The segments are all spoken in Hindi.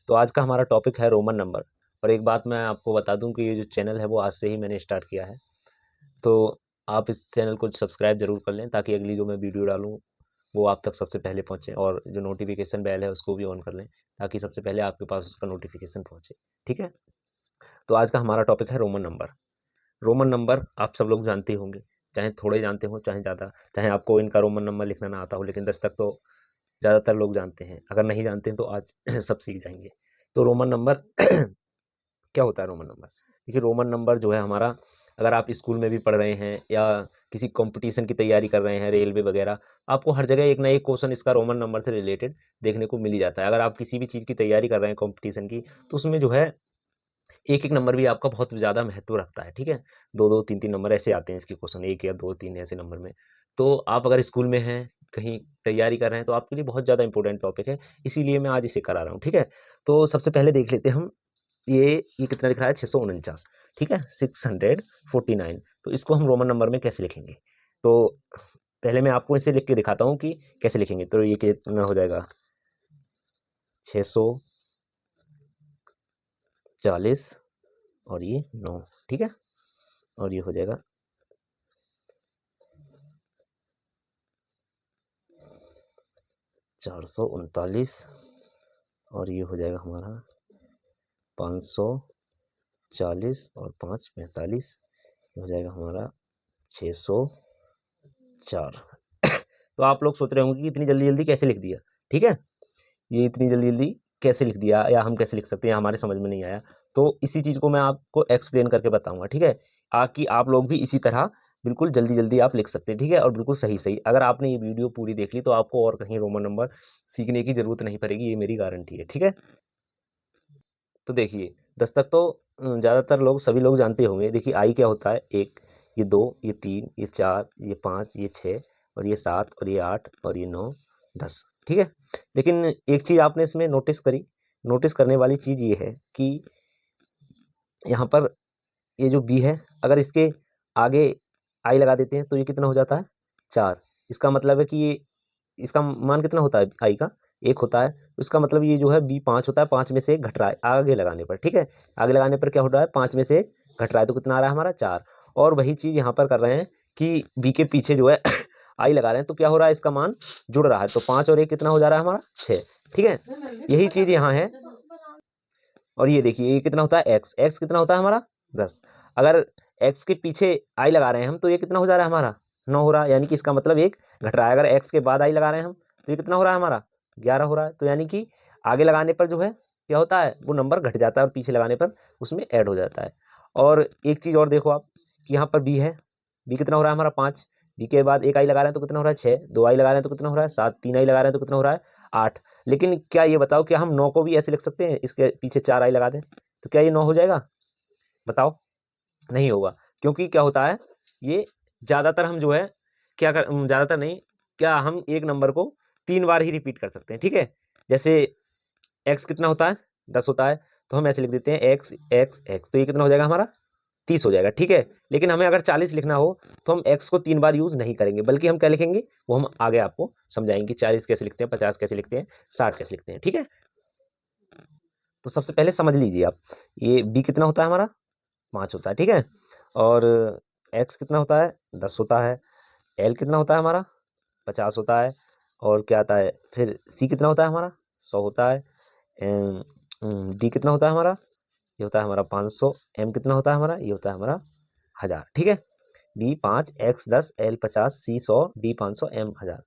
तो आज का हमारा टॉपिक है रोमन नंबर। और एक बात मैं आपको बता दूं कि ये जो चैनल है वो आज से ही मैंने स्टार्ट किया है, तो आप इस चैनल को सब्सक्राइब जरूर कर लें ताकि अगली जो मैं वीडियो डालूं वो आप तक सबसे पहले पहुंचे, और जो नोटिफिकेशन बेल है उसको भी ऑन कर लें ताकि सबसे पहले आपके पास उसका नोटिफिकेशन पहुंचे। ठीक है, तो आज का हमारा टॉपिक है रोमन नंबर। रोमन नंबर आप सब लोग जानते होंगे, चाहे थोड़े जानते हो चाहे ज़्यादा, चाहे आपको इनका रोमन नंबर लिखना ना आता हो, लेकिन 10 तक तो ज़्यादातर लोग जानते हैं। अगर नहीं जानते हैं तो आज सब सीख जाएंगे। तो रोमन नंबर क्या होता है रोमन नंबर? देखिए, रोमन नंबर जो है हमारा, अगर आप स्कूल में भी पढ़ रहे हैं या किसी कंपटीशन की तैयारी कर रहे हैं, रेलवे वगैरह, आपको हर जगह एक ना एक क्वेश्चन इसका रोमन नंबर से रिलेटेड देखने को मिल ही जाता है। अगर आप किसी भी चीज़ की तैयारी कर रहे हैं कंपटीशन की, तो उसमें जो है एक एक नंबर भी आपका बहुत ज़्यादा महत्व रखता है। ठीक है, दो दो तीन तीन नंबर ऐसे आते हैं इसके क्वेश्चन, एक या दो तीन ऐसे नंबर में। तो आप अगर स्कूल में हैं, कहीं तैयारी कर रहे हैं, तो आपके लिए बहुत ज़्यादा इंपॉर्टेंट टॉपिक है, इसीलिए मैं आज इसे करा रहा हूँ। ठीक है, तो सबसे पहले देख लेते हैं हम, ये कितना लिख रहा है, 649। ठीक है, 649। तो इसको हम रोमन नंबर में कैसे लिखेंगे? तो पहले मैं आपको इसे लिख के दिखाता हूँ कि कैसे लिखेंगे। तो ये कितना हो जाएगा, 640 और ये 9। ठीक है, और ये हो जाएगा 439 और ये हो जाएगा हमारा 540 और 5 45, हो जाएगा हमारा 604। तो आप लोग सोच रहे होंगे कि इतनी जल्दी जल्दी कैसे लिख दिया। ठीक है, ये इतनी जल्दी जल्दी कैसे लिख दिया या हम कैसे लिख सकते हैं, हमारे समझ में नहीं आया। तो इसी चीज़ को मैं आपको एक्सप्लेन करके बताऊंगा। ठीक है, कि आप लोग भी इसी तरह बिल्कुल जल्दी जल्दी आप लिख सकते हैं। ठीक है, और बिल्कुल सही सही। अगर आपने ये वीडियो पूरी देख ली तो आपको और कहीं रोमन नंबर सीखने की ज़रूरत नहीं पड़ेगी, ये मेरी गारंटी है। ठीक है, तो देखिए 10 तक तो ज़्यादातर लोग, सभी लोग जानते होंगे। देखिए आई क्या होता है, 1, ये 2, ये 3, ये 4, ये 5, ये 6 और ये 7 और ये 8 और ये 9 10। ठीक है, लेकिन एक चीज़ आपने इसमें नोटिस करी, नोटिस करने वाली चीज़ ये है कि यहाँ पर ये जो बी है, अगर इसके आगे आई लगा देते हैं तो ये कितना हो जाता है, 4। इसका मतलब है कि ये, इसका मान कितना होता है आई का, 1 होता है। इसका मतलब ये जो है बी 5 होता है, 5 में से 1 घट रहा है आगे लगाने पर। ठीक है, आगे लगाने पर क्या हो रहा है, 5 में से 1 घट रहा है, तो कितना आ रहा है हमारा, 4। और वही चीज़ यहाँ पर कर रहे हैं कि बी के पीछे जो है आई लगा रहे हैं, तो क्या हो रहा है, इसका मान जुड़ रहा है, तो 5 और 1 कितना हो जा रहा है हमारा, 6। ठीक है, यही चीज़ यहाँ है। और ये देखिए ये कितना होता है, एक्स, एक्स कितना होता है हमारा, 10। अगर एक्स के पीछे आई लगा रहे हैं हम, तो ये कितना हो जा रहा है हमारा, 9 हो रहा है, यानी कि इसका मतलब 1 घट रहा है। अगर एक्स के बाद आई लगा रहे हैं हम, तो ये कितना हो रहा है हमारा, 11 हो रहा है। तो यानी कि आगे लगाने पर जो है क्या होता है, वो नंबर घट जाता है और पीछे लगाने पर उसमें ऐड हो जाता है। और एक चीज़ और देखो आप कि यहाँ पर बी है, बी कितना हो रहा है हमारा, 5। बी के बाद एक आई लगा रहे हैं तो कितना हो रहा है, 6। 2 आई लगा रहे हैं तो कितना हो रहा है, 7। 3 आई लगा रहे हैं तो कितना हो रहा है, 8। लेकिन क्या ये बताओ, क्या हम 9 को भी ऐसे लिख सकते हैं, इसके पीछे 4 आई लगा दें, तो क्या ये 9 हो जाएगा, बताओ? नहीं होगा, क्योंकि क्या होता है, ये ज़्यादातर हम जो है क्या कर, ज़्यादातर नहीं, क्या हम एक नंबर को 3 बार ही रिपीट कर सकते हैं। ठीक है, जैसे एक्स कितना होता है, 10 होता है, तो हम ऐसे लिख देते हैं एक्स एक्स एक्स, तो ये कितना हो जाएगा हमारा, 30 हो जाएगा। ठीक है, लेकिन हमें अगर 40 लिखना हो तो हम एक्स को 3 बार यूज़ नहीं करेंगे, बल्कि हम क्या लिखेंगे वो हम आगे आपको समझाएंगे। 40 कैसे लिखते हैं, 50 कैसे लिखते हैं, 60 कैसे लिखते हैं। ठीक है, तो सबसे पहले समझ लीजिए आप, ये बी कितना होता है हमारा, 5 होता है। ठीक है, और एक्स कितना होता है, 10 होता है। एल कितना होता है हमारा, 50 होता है। और क्या आता है फिर, सी कितना होता है हमारा, 100 होता है। डी कितना होता है हमारा, ये होता है हमारा 500। एम कितना होता है हमारा, ये होता है हमारा 1000। ठीक है, बी 5, एक्स 10, एल 50, सी 100, डी 500, एम 1000।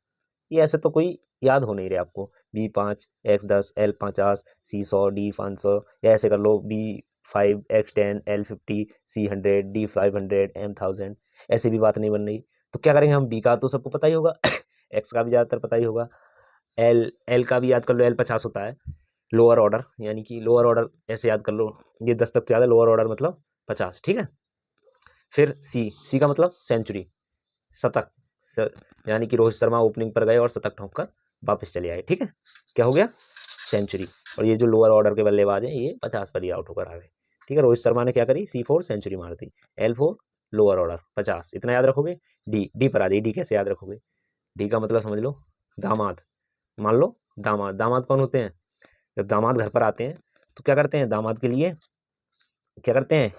ये ऐसे तो कोई याद हो नहीं रहे आपको, बी 5, एक्स 10, एल 50, सी 100, डी 500, या ऐसे कर लो बी 5, एक्स 10, एल 50, सी 100, डी 500, एम 1000। ऐसे भी बात नहीं बन रही, तो क्या करेंगे हम, बी का तो सबको पता ही होगा एक्स का भी ज़्यादातर पता ही होगा, एल एल का भी याद कर लो, एल 50 होता है, लोअर ऑर्डर, यानी कि लोअर ऑर्डर ऐसे याद कर लो, ये 10 तक ज़्यादा, लोअर ऑर्डर मतलब 50। ठीक है, फिर सी, सी का मतलब सेंचुरी, शतक, यानी कि रोहित शर्मा ओपनिंग पर गए और शतक ठोक कर वापस चले आए। ठीक है, क्या हो गया, सेंचुरी। और ये जो लोअर ऑर्डर के बल्लेबाज हैं ये 50 पर ही आउट होकर आ गए। ठीक है, रोहित शर्मा ने क्या करी, C4 सेंचुरी मार दी, L4 लोअर ऑर्डर 50, इतना याद रखोगे। डी, डी पर आ जाइए, डी कैसे याद रखोगे, डी का मतलब समझ लो दामाद, मान लो दामाद, दामाद कौन होते हैं, जब दामाद घर पर आते हैं तो क्या करते हैं, दामाद के लिए क्या करते हैं,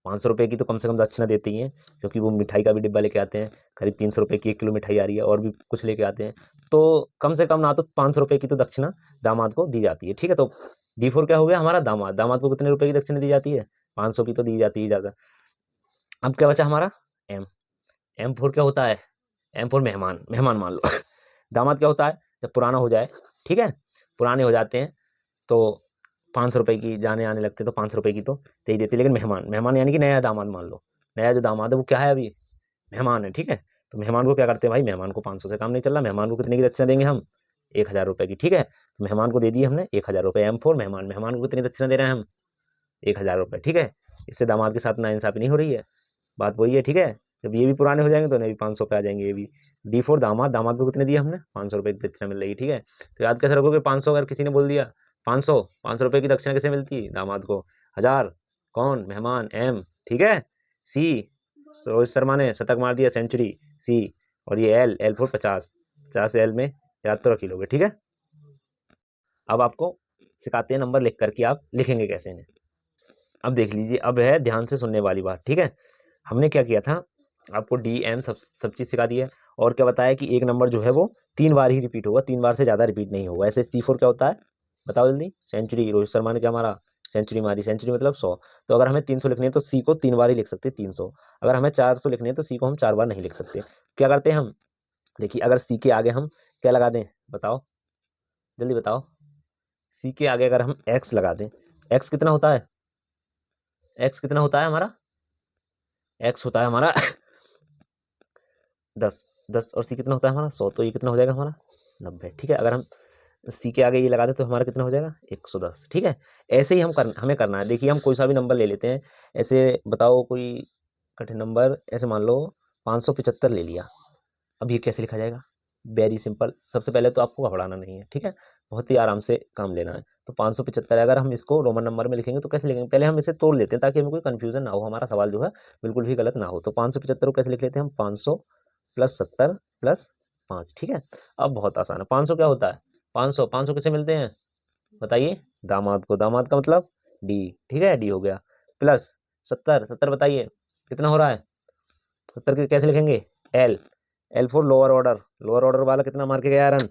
500 रुपये की तो कम से कम दक्षिणा देते ही हैं, क्योंकि वो मिठाई का भी डिब्बा लेके आते हैं, करीब 300 रुपये की 1 किलो मिठाई आ रही है, और भी कुछ लेके आते हैं, तो कम से कम ना तो 500 रुपये की तो दक्षिणा दामाद को दी जाती है। ठीक है, तो D4 क्या हो गया हमारा, दामाद। दामाद को कितने रुपए की दक्षिणा दी जाती है, 500 की तो दी जाती है ज़्यादा। अब क्या बचा हमारा M। M4 क्या होता है, M4 मेहमान, मेहमान मान लो। दामाद क्या होता है, जब पुराना हो जाए, ठीक है, पुराने हो जाते हैं तो 500 रुपये की जाने आने लगते, तो 500 रुपये की तो दे ही देती, लेकिन मेहमान, मेहमान यानी कि नया दामाद मान लो, नया जो दामाद है वो क्या है, अभी मेहमान है। ठीक है, तो मेहमान को क्या करते हैं भाई, मेहमान को 500 से काम नहीं चल रहा, मेहमान को कितने की दक्षिणा देंगे हम, 1000 रुपये की। ठीक है, तो मेहमान को दे दी हमने 1000 रुपये। M4 मेहमान, मेहमान को कितनी दक्षिणा दे रहे हैं हम, 1000 रुपये। ठीक है, इससे दामाद के साथ नाइंसाफी नहीं हो रही है, बात वही है। ठीक है, जब ये भी पुराने हो जाएंगे तो भी 500 पे आ जाएंगे ये भी। D4 दामाद, दामाद को कितने दिए हमने, 500 रुपये की दक्षिणा मिल रही है। ठीक है, तो याद कैसे रखोगे, 500 अगर किसी ने बोल दिया 500 रुपये की दक्षिणा कैसे मिलती है दामाद को, 1000, कौन, मेहमान, M। ठीक है, C, रोहित शर्मा ने शतक मार दिया, सेंचुरी, C। और ये L4 50, 50 L में याद तो रख ही लोगे। ठीक है, अब आपको सिखाते हैं नंबर लिख करके आप लिखेंगे कैसे इन्हें। अब देख लीजिए, अब है ध्यान से सुनने वाली बात। ठीक है, हमने क्या किया था, आपको DM सब चीज़ सिखा दी है, और क्या बताया कि एक नंबर जो है वो 3 बार ही रिपीट होगा, 3 बार से ज़्यादा रिपीट नहीं होगा। ऐसे C4 क्या होता है, बताओ जल्दी, सेंचुरी, रोहित शर्मा ने क्या मारा, सेंचुरी मारी, सेंचुरी मतलब 100। तो अगर हमें 300 लिखनी है तो C को 3 बार ही लिख सकते हैं, 300। अगर हमें 400 लिखनी है तो C को हम 4 बार नहीं लिख सकते। क्या करते हैं हम, देखिए, अगर C के आगे हम क्या लगा दें, बताओ जल्दी बताओ, C के आगे अगर हम X लगा दें, X कितना होता है, X कितना होता है हमारा, X होता है हमारा 10, 10 और C कितना होता है हमारा 100, तो ये कितना हो जाएगा हमारा 90। ठीक है, अगर हम C के आगे ये लगा दें तो हमारा कितना हो जाएगा 110। ठीक है, ऐसे ही हमें करना है। देखिए, हम कोई सा भी नंबर ले लेते हैं, ऐसे बताओ कोई कठिन नंबर, ऐसे मान लो 575 ले लिया। अब ये कैसे लिखा जाएगा, वेरी सिंपल। सबसे पहले तो आपको घबराना नहीं है, ठीक है, बहुत ही आराम से काम लेना है। तो 575 अगर हम इसको रोमन नंबर में लिखेंगे तो कैसे लिखेंगे, पहले हम इसे तोड़ लेते हैं ताकि हमें कोई कंफ्यूजन ना हो, हमारा सवाल जो है बिल्कुल भी गलत ना हो। तो 575 को कैसे लिख लेते हैं हम, 500 + 70 + 5। ठीक है, अब बहुत आसान है। 500 क्या होता है, 500 किसे मिलते हैं बताइए, दामाद को, दामाद का मतलब D। ठीक है, D हो गया, प्लस 70 बताइए कितना हो रहा है, 70 के कैसे लिखेंगे, L4 lower order, lower order वाला कितना मार के गया रन,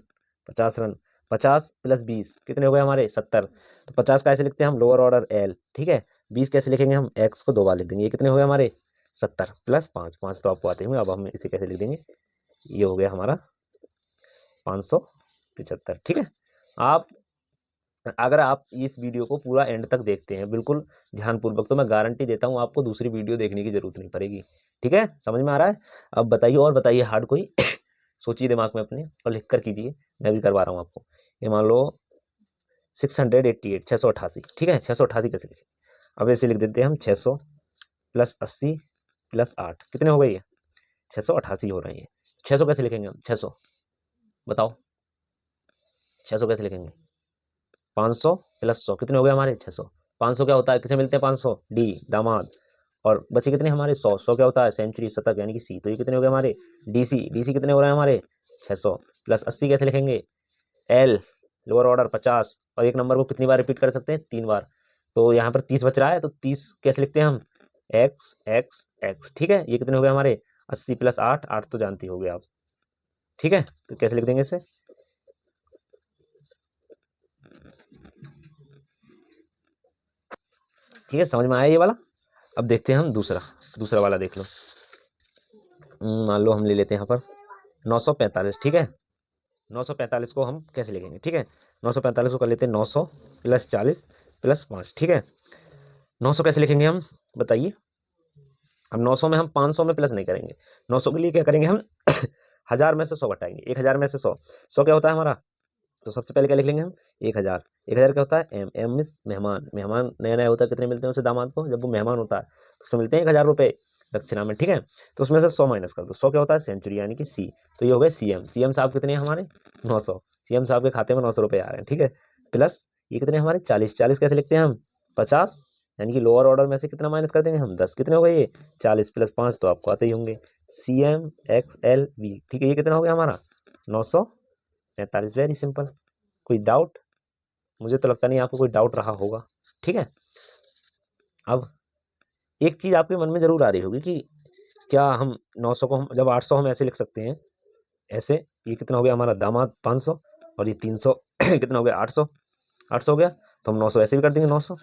50 रन। 50 + 20 कितने हो गए हमारे 70। तो 50 कैसे लिखते हैं हम, लोअर ऑर्डर L। ठीक है, 20 कैसे लिखेंगे हम, X को 2 बार लिख देंगे, ये कितने हो गए हमारे 70 + 5, 5 तो आपको आते होंगे। अब हम इसे कैसे लिख देंगे, ये हो गया हमारा 575। ठीक है, आप अगर आप इस वीडियो को पूरा एंड तक देखते हैं बिल्कुल ध्यानपूर्वक, तो मैं गारंटी देता हूँ आपको दूसरी वीडियो देखने की जरूरत नहीं पड़ेगी। ठीक है, समझ में आ रहा है। अब बताइए, और बताइए हार्ड कोई सोचिए दिमाग में अपने और लिख कर कीजिए, मैं भी करवा रहा हूँ आपको। ये मान लो 688, 688। ठीक है, 688 कैसे लिखें, अब ऐसे लिख देते हैं हम, 600 + 80 + 8 कितने हो गए, ये 688 हो रहे हैं। 600 कैसे लिखेंगे हम, 600 बताओ, 600 कैसे लिखेंगे, 500 + 100 कितने हो गए हमारे 600। 500 क्या होता है, किसे मिलते हैं 500, D दामाद। और बचे कितने हमारे 100, 100 क्या होता है सेंचुरी, शतक यानी कि C। तो ये कितने हो गए हमारे DC कितने हो रहे हैं हमारे 600 + 80 कैसे लिखेंगे, L लोअर ऑर्डर 50। और एक नंबर को कितनी बार रिपीट कर सकते हैं, 3 बार। तो यहाँ पर 30 बच रहा है, तो 30 कैसे लिखते हैं हम, X X X। ठीक है, ये कितने हो गए हमारे 80 + 8, 8 तो जानते हो गए आप। ठीक है, तो कैसे लिख देंगे इसे, ठीक है, समझ में आया ये वाला। अब देखते हैं हम दूसरा वाला देख लो। मान लो हम ले लेते हैं यहाँ पर 945। ठीक है, 945 को हम कैसे लिखेंगे, ठीक है, 945 को कर लेते हैं 900 + 40 + 5। ठीक है, 900 कैसे लिखेंगे हम बताइए। अब 900 में हम 500 में प्लस नहीं करेंगे, 900 के लिए क्या करेंगे हम 1000 में से 100 घटाएंगे, 1000 में से 100, 100 क्या होता है हमारा, तो सबसे पहले क्या लिख लेंगे हम 1000। 1000 क्या होता है, M मीन्स मेहमान, मेहमान नया नया होता है, कितने मिलते हैं उसे दामाद को, जब वो मेहमान होता है तो उसे मिलते हैं 1000 रुपये दक्षिणा में। ठीक है, तो उसमें से 100 माइनस कर दो, 100 क्या होता है सेंचुरी यानी कि C। तो ये हो गए CM साहब कितने हैं हमारे 900, CM साहब के खाते में 900 रुपये आ रहे हैं। ठीक है, प्लस ये कितने हमारे 40 कैसे लिखते हैं हम 50 यानी कि लोअर ऑर्डर में से कितना माइनस कर देंगे हम 10, कितने हो गए ये 40 + 5 तो आपको आते ही होंगे CMXLV। ठीक है, ये कितना हो गया हमारा 945। वेरी सिंपल, कोई डाउट, मुझे तो लगता नहीं आपको कोई डाउट रहा होगा। ठीक है, अब एक चीज़ आपके मन में ज़रूर आ रही होगी कि क्या हम 900 को हम जब 800 हम ऐसे लिख सकते हैं, ऐसे, ये कितना हो गया हमारा दामाद 500 और ये 300 कितना हो गया 800, 800 हो गया, तो हम 900 ऐसे भी कर देंगे 900।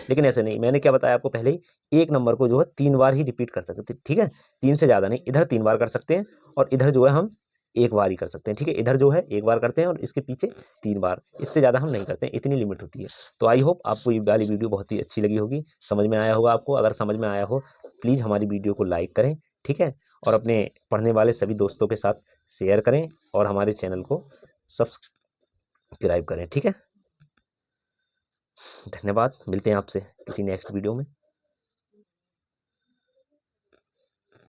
लेकिन ऐसे नहीं, मैंने क्या बताया आपको पहले ही, एक नंबर को जो है 3 बार ही रिपीट कर सकते हैं। ठीक है, 3 से ज़्यादा नहीं, इधर 3 बार कर सकते हैं और इधर जो है हम 1 बार ही कर सकते हैं। ठीक है, इधर जो है 1 बार करते हैं और इसके पीछे 3 बार, इससे ज़्यादा हम नहीं करते हैं, इतनी लिमिट होती है। तो आई होप आपको ये वाली वीडियो बहुत ही अच्छी लगी होगी, समझ में आया होगा आपको। अगर समझ में आया हो प्लीज़ हमारी वीडियो को लाइक करें, ठीक है, और अपने पढ़ने वाले सभी दोस्तों के साथ शेयर करें और हमारे चैनल को सब्सक्राइब करें। ठीक है, धन्यवाद, मिलते हैं आपसे किसी नेक्स्ट वीडियो में।